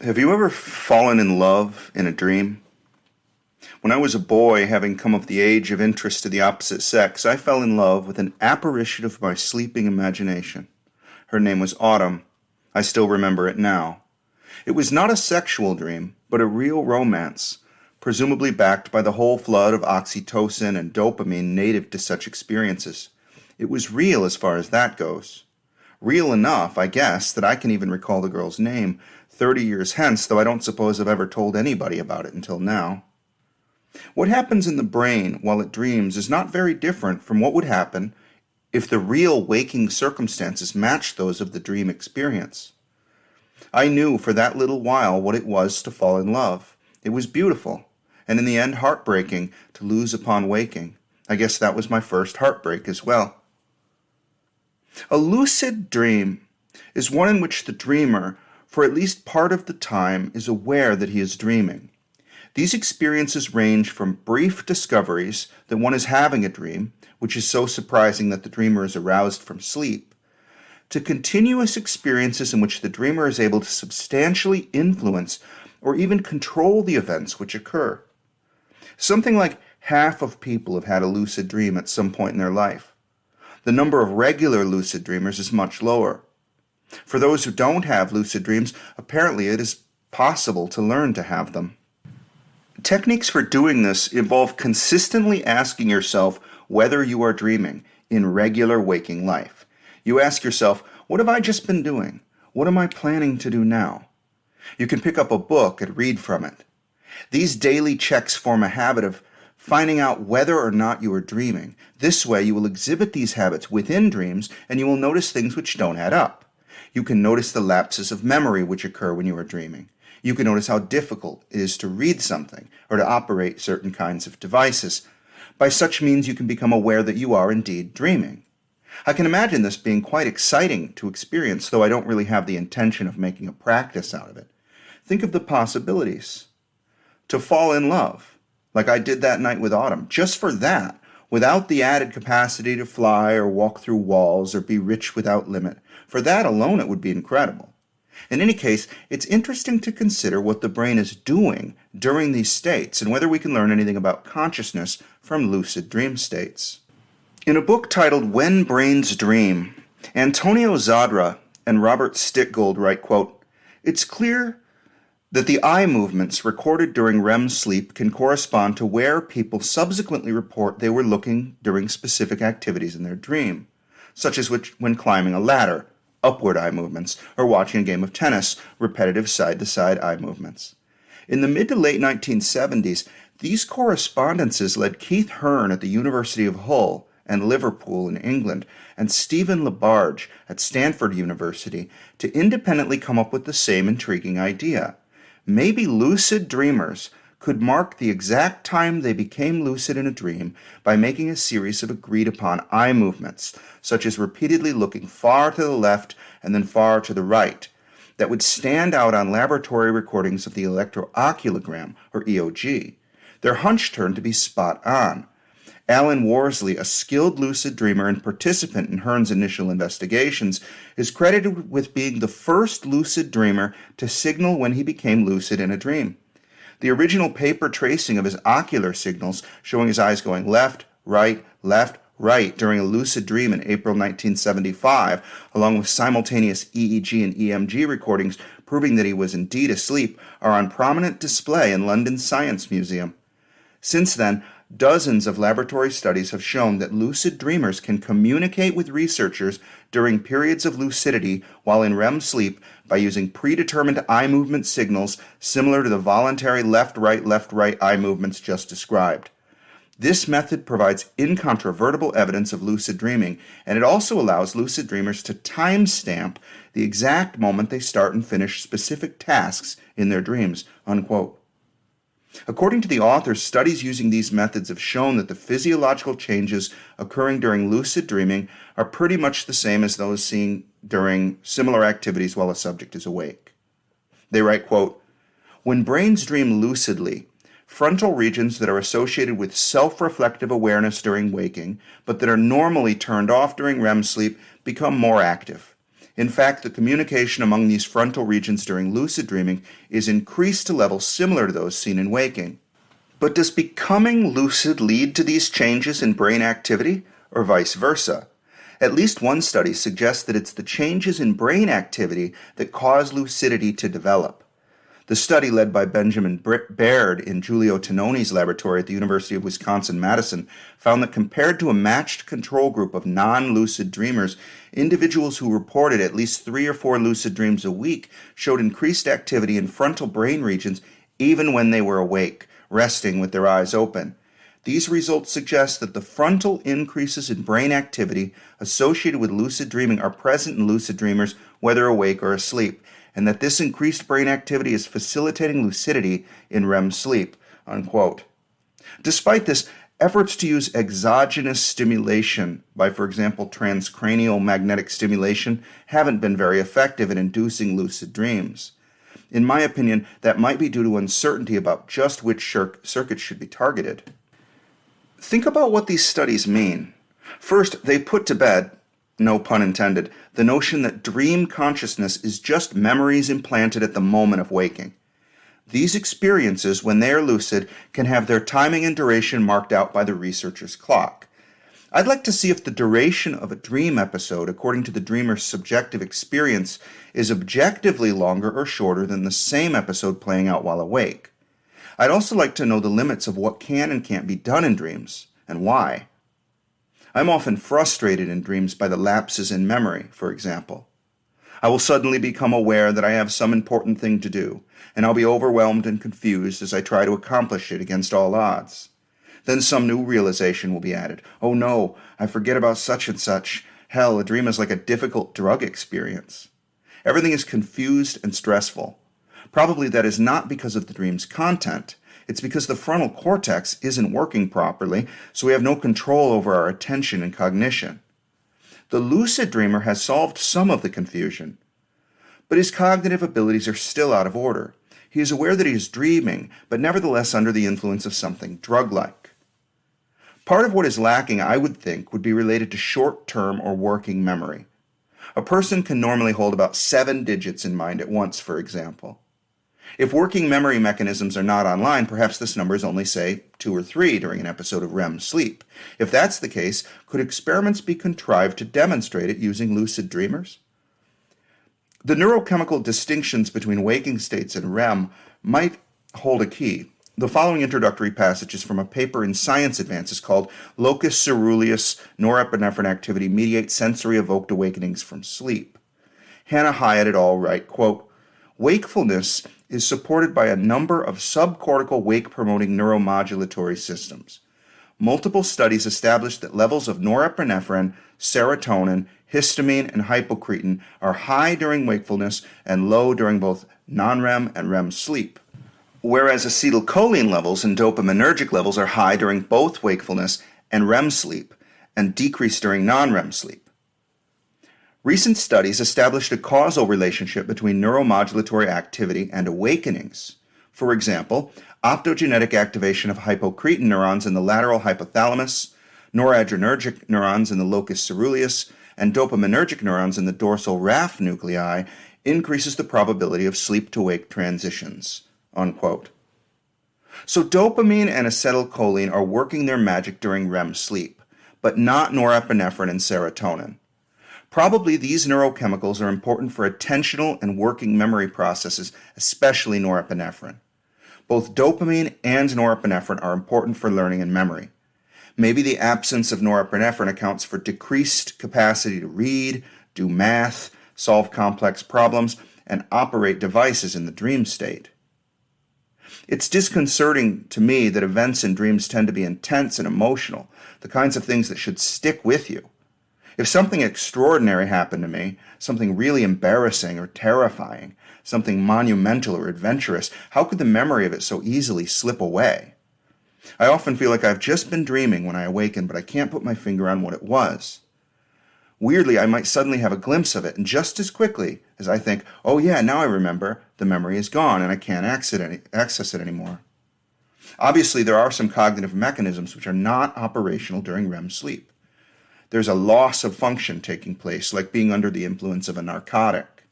Have you ever fallen in love in a dream? When I was a boy, having come of the age of interest to the opposite sex, I fell in love with an apparition of my sleeping imagination. Her name was Autumn. I still remember it now. It was not a sexual dream, but a real romance, presumably backed by the whole flood of oxytocin and dopamine native to such experiences. It was real as far as that goes. Real enough, I guess, that I can even recall the girl's name 30 years hence, though I don't suppose I've ever told anybody about it until now. What happens in the brain while it dreams is not very different from what would happen if the real waking circumstances matched those of the dream experience. I knew for that little while what it was to fall in love. It was beautiful, and in the end heartbreaking to lose upon waking. I guess that was my first heartbreak as well. A lucid dream is one in which the dreamer, for at least part of the time, is aware that he is dreaming. These experiences range from brief discoveries that one is having a dream, which is so surprising that the dreamer is aroused from sleep, to continuous experiences in which the dreamer is able to substantially influence or even control the events which occur. Something like half of people have had a lucid dream at some point in their life. The number of regular lucid dreamers is much lower. For those who don't have lucid dreams, apparently it is possible to learn to have them. Techniques for doing this involve consistently asking yourself whether you are dreaming in regular waking life. You ask yourself, what have I just been doing? What am I planning to do now? You can pick up a book and read from it. These daily checks form a habit of finding out whether or not you are dreaming. This way you will exhibit these habits within dreams and you will notice things which don't add up. You can notice the lapses of memory which occur when you are dreaming. You can notice how difficult it is to read something or to operate certain kinds of devices. By such means you can become aware that you are indeed dreaming. I can imagine this being quite exciting to experience, though I don't really have the intention of making a practice out of it. Think of the possibilities. To fall in love, like I did that night with Autumn, just for that, without the added capacity to fly or walk through walls or be rich without limit. For that alone it would be incredible. In any case, it's interesting to consider what the brain is doing during these states and whether we can learn anything about consciousness from lucid dream states. In a book titled When Brains Dream, Antonio Zadra and Robert Stickgold write, quote, "It's clear that the eye movements recorded during REM sleep can correspond to where people subsequently report they were looking during specific activities in their dream, such as when climbing a ladder, upward eye movements, or watching a game of tennis, repetitive side-to-side eye movements. In the mid to late 1970s, these correspondences led Keith Hearn at the University of Hull and Liverpool in England and Stephen LaBarge at Stanford University to independently come up with the same intriguing idea. Maybe lucid dreamers could mark the exact time they became lucid in a dream by making a series of agreed-upon eye movements, such as repeatedly looking far to the left and then far to the right, that would stand out on laboratory recordings of the electrooculagram, or EOG. Their hunch turned to be spot on. Alan Worsley, a skilled lucid dreamer and participant in Hearn's initial investigations, is credited with being the first lucid dreamer to signal when he became lucid in a dream. The original paper tracing of his ocular signals, showing his eyes going left, right, during a lucid dream in April 1975, along with simultaneous EEG and EMG recordings proving that he was indeed asleep, are on prominent display in London's Science Museum. Since then, dozens of laboratory studies have shown that lucid dreamers can communicate with researchers during periods of lucidity while in REM sleep by using predetermined eye movement signals similar to the voluntary left-right eye movements just described. This method provides incontrovertible evidence of lucid dreaming, and it also allows lucid dreamers to timestamp the exact moment they start and finish specific tasks in their dreams." Unquote. According to the authors, studies using these methods have shown that the physiological changes occurring during lucid dreaming are pretty much the same as those seen during similar activities while a subject is awake. They write, quote, "When brains dream lucidly, frontal regions that are associated with self-reflective awareness during waking, but that are normally turned off during REM sleep, become more active. In fact, the communication among these frontal regions during lucid dreaming is increased to levels similar to those seen in waking. But does becoming lucid lead to these changes in brain activity, or vice versa? At least one study suggests that it's the changes in brain activity that cause lucidity to develop. The study, led by Benjamin Baird in Giulio Tononi's laboratory at the University of Wisconsin-Madison, found that compared to a matched control group of non-lucid dreamers, individuals who reported at least 3 or 4 lucid dreams a week showed increased activity in frontal brain regions even when they were awake, resting with their eyes open. These results suggest that the frontal increases in brain activity associated with lucid dreaming are present in lucid dreamers whether awake or asleep, and that this increased brain activity is facilitating lucidity in REM sleep, unquote. Despite this, efforts to use exogenous stimulation by, for example, transcranial magnetic stimulation haven't been very effective in inducing lucid dreams. In my opinion, that might be due to uncertainty about just which circuits should be targeted. Think about what these studies mean. First, they put to bed, no pun intended, the notion that dream consciousness is just memories implanted at the moment of waking. These experiences, when they are lucid, can have their timing and duration marked out by the researcher's clock. I'd like to see if the duration of a dream episode, according to the dreamer's subjective experience, is objectively longer or shorter than the same episode playing out while awake. I'd also like to know the limits of what can and can't be done in dreams, and why. I'm often frustrated in dreams by the lapses in memory, for example. I will suddenly become aware that I have some important thing to do, and I'll be overwhelmed and confused as I try to accomplish it against all odds. Then some new realization will be added. Oh no, I forget about such and such. Hell, a dream is like a difficult drug experience. Everything is confused and stressful. Probably that is not because of the dream's content. It's because the frontal cortex isn't working properly, so we have no control over our attention and cognition. The lucid dreamer has solved some of the confusion, but his cognitive abilities are still out of order. He is aware that he is dreaming, but nevertheless under the influence of something drug-like. Part of what is lacking, I would think, would be related to short-term or working memory. A person can normally hold about 7 digits in mind at once, for example. If working memory mechanisms are not online, perhaps this number is only, say, 2 or 3 during an episode of REM sleep. If that's the case, could experiments be contrived to demonstrate it using lucid dreamers? The neurochemical distinctions between waking states and REM might hold a key. The following introductory passage is from a paper in Science Advances called Locus, coeruleus, norepinephrine activity mediate sensory-evoked awakenings from sleep. Hanna Hayat et al. Write, quote, wakefulness is supported by a number of subcortical wake-promoting neuromodulatory systems. Multiple studies established that levels of norepinephrine, serotonin, histamine, and hypocretin are high during wakefulness and low during both non-REM and REM sleep, whereas acetylcholine levels and dopaminergic levels are high during both wakefulness and REM sleep and decrease during non-REM sleep. Recent studies established a causal relationship between neuromodulatory activity and awakenings. For example, optogenetic activation of hypocretin neurons in the lateral hypothalamus, noradrenergic neurons in the locus coeruleus, and dopaminergic neurons in the dorsal RAF nuclei increases the probability of sleep-to-wake transitions, unquote. So dopamine and acetylcholine are working their magic during REM sleep, but not norepinephrine and serotonin. Probably these neurochemicals are important for attentional and working memory processes, especially norepinephrine. Both dopamine and norepinephrine are important for learning and memory. Maybe the absence of norepinephrine accounts for decreased capacity to read, do math, solve complex problems, and operate devices in the dream state. It's disconcerting to me that events in dreams tend to be intense and emotional, the kinds of things that should stick with you. If something extraordinary happened to me, something really embarrassing or terrifying, something monumental or adventurous, how could the memory of it so easily slip away? I often feel like I've just been dreaming when I awaken, but I can't put my finger on what it was. Weirdly, I might suddenly have a glimpse of it, and just as quickly as I think, oh yeah, now I remember, the memory is gone and I can't access it anymore. Obviously, there are some cognitive mechanisms which are not operational during REM sleep. There's a loss of function taking place, like being under the influence of a narcotic.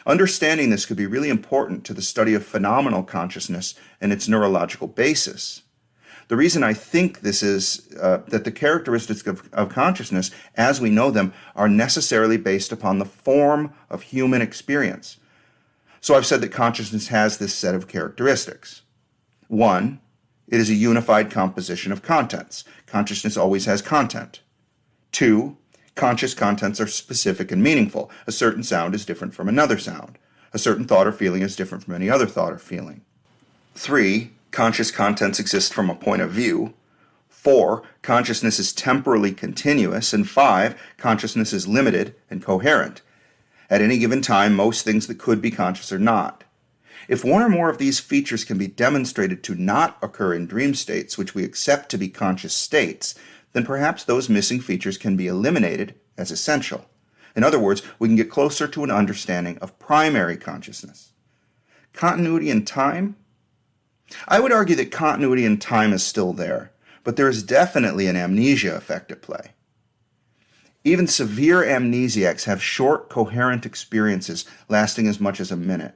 Understanding this could be really important to the study of phenomenal consciousness and its neurological basis. The reason I think this is that the characteristics of consciousness, as we know them, are necessarily based upon the form of human experience. So I've said that consciousness has this set of characteristics. 1, it is a unified composition of contents. Consciousness always has content. 2, conscious contents are specific and meaningful. A certain sound is different from another sound. A certain thought or feeling is different from any other thought or feeling. 3, conscious contents exist from a point of view. 4, consciousness is temporally continuous. And 5, consciousness is limited and coherent. At any given time, most things that could be conscious are not. If one or more of these features can be demonstrated to not occur in dream states, which we accept to be conscious states, then perhaps those missing features can be eliminated as essential. In other words, we can get closer to an understanding of primary consciousness. Continuity in time? I would argue that continuity in time is still there, but there is definitely an amnesia effect at play. Even severe amnesiacs have short, coherent experiences lasting as much as a minute.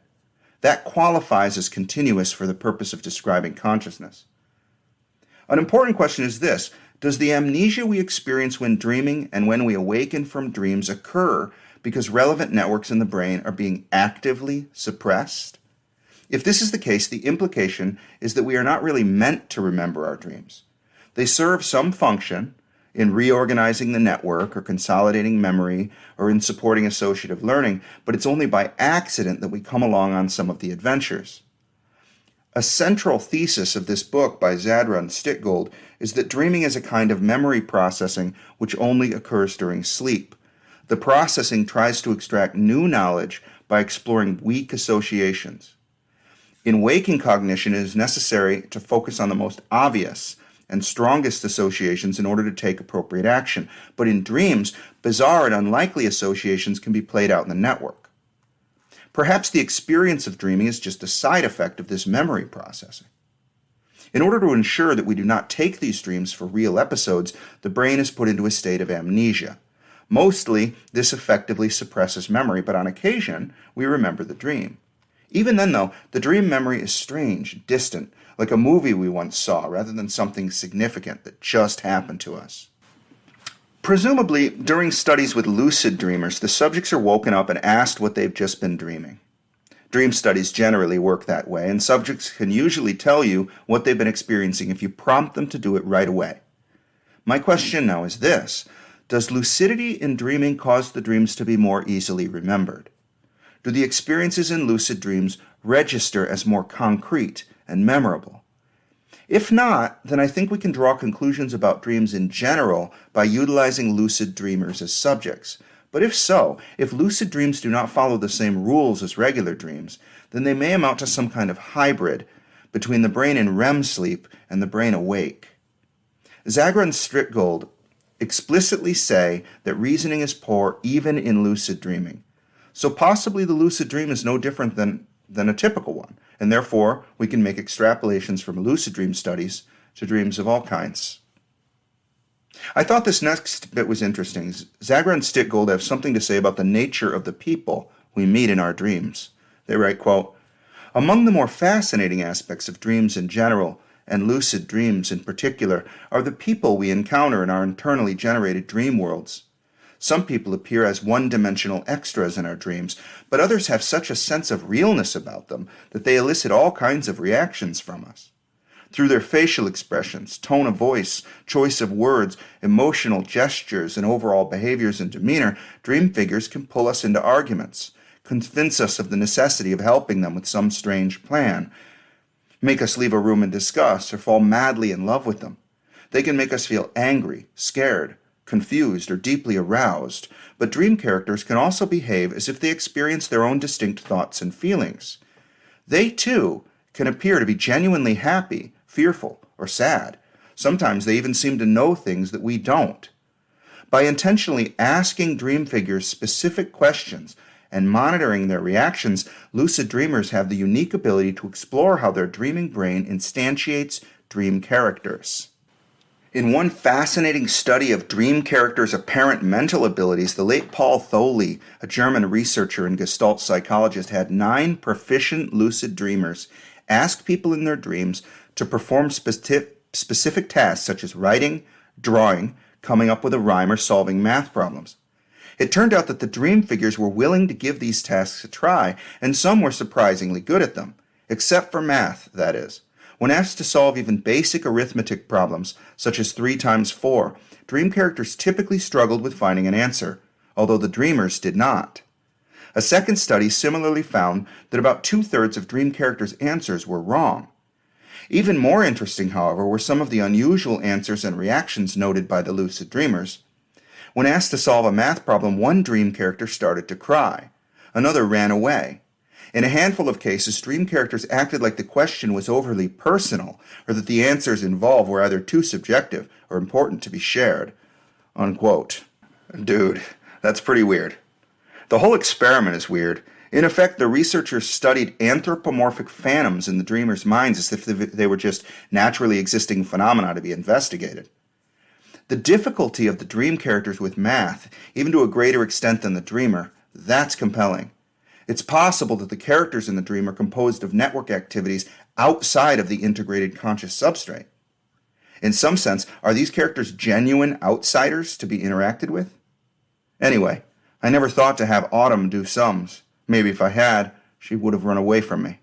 That qualifies as continuous for the purpose of describing consciousness. An important question is this: does the amnesia we experience when dreaming and when we awaken from dreams occur because relevant networks in the brain are being actively suppressed? If this is the case, the implication is that we are not really meant to remember our dreams. They serve some function in reorganizing the network or consolidating memory or in supporting associative learning, but it's only by accident that we come along on some of the adventures. A central thesis of this book by Zadra and Stickgold is that dreaming is a kind of memory processing which only occurs during sleep. The processing tries to extract new knowledge by exploring weak associations. In waking cognition, it is necessary to focus on the most obvious and strongest associations in order to take appropriate action. But in dreams, bizarre and unlikely associations can be played out in the network. Perhaps the experience of dreaming is just a side effect of this memory processing. In order to ensure that we do not take these dreams for real episodes, the brain is put into a state of amnesia. Mostly, this effectively suppresses memory, but on occasion, we remember the dream. Even then, though, the dream memory is strange, distant, like a movie we once saw, rather than something significant that just happened to us. Presumably, during studies with lucid dreamers, the subjects are woken up and asked what they've just been dreaming. Dream studies generally work that way, and subjects can usually tell you what they've been experiencing if you prompt them to do it right away. My question now is this: does lucidity in dreaming cause the dreams to be more easily remembered? Do the experiences in lucid dreams register as more concrete and memorable? If not, then I think we can draw conclusions about dreams in general by utilizing lucid dreamers as subjects. But if so, if lucid dreams do not follow the same rules as regular dreams, then they may amount to some kind of hybrid between the brain in REM sleep and the brain awake. Zadra and Stickgold explicitly say that reasoning is poor even in lucid dreaming. So possibly the lucid dream is no different than a typical one, and therefore we can make extrapolations from lucid dream studies to dreams of all kinds. I thought this next bit was interesting. Zadra and Stickgold have something to say about the nature of the people we meet in our dreams. They write, quote, "Among the more fascinating aspects of dreams in general, and lucid dreams in particular, are the people we encounter in our internally generated dream worlds. Some people appear as one-dimensional extras in our dreams, but others have such a sense of realness about them that they elicit all kinds of reactions from us. Through their facial expressions, tone of voice, choice of words, emotional gestures, and overall behaviors and demeanor, dream figures can pull us into arguments, convince us of the necessity of helping them with some strange plan, make us leave a room in disgust, or fall madly in love with them. They can make us feel angry, scared, confused, or deeply aroused, but dream characters can also behave as if they experience their own distinct thoughts and feelings. They, too, can appear to be genuinely happy, fearful, or sad. Sometimes they even seem to know things that we don't. By intentionally asking dream figures specific questions and monitoring their reactions, lucid dreamers have the unique ability to explore how their dreaming brain instantiates dream characters. In one fascinating study of dream characters' apparent mental abilities, the late Paul Tholey, a German researcher and Gestalt psychologist, had 9 proficient lucid dreamers ask people in their dreams to perform specific tasks such as writing, drawing, coming up with a rhyme, or solving math problems. It turned out that the dream figures were willing to give these tasks a try, and some were surprisingly good at them, except for math, that is. When asked to solve even basic arithmetic problems, such as 3 times 4, dream characters typically struggled with finding an answer, although the dreamers did not. A second study similarly found that about 2/3 of dream characters' answers were wrong. Even more interesting, however, were some of the unusual answers and reactions noted by the lucid dreamers. When asked to solve a math problem, one dream character started to cry. Another ran away. In a handful of cases, dream characters acted like the question was overly personal, or that the answers involved were either too subjective or important to be shared. Unquote. Dude, that's pretty weird. The whole experiment is weird. In effect, the researchers studied anthropomorphic phantoms in the dreamers' minds as if they were just naturally existing phenomena to be investigated. The difficulty of the dream characters with math, even to a greater extent than the dreamer, that's compelling. It's possible that the characters in the dream are composed of network activities outside of the integrated conscious substrate. In some sense, are these characters genuine outsiders to be interacted with? Anyway, I never thought to have Autumn do sums. Maybe if I had, she would have run away from me.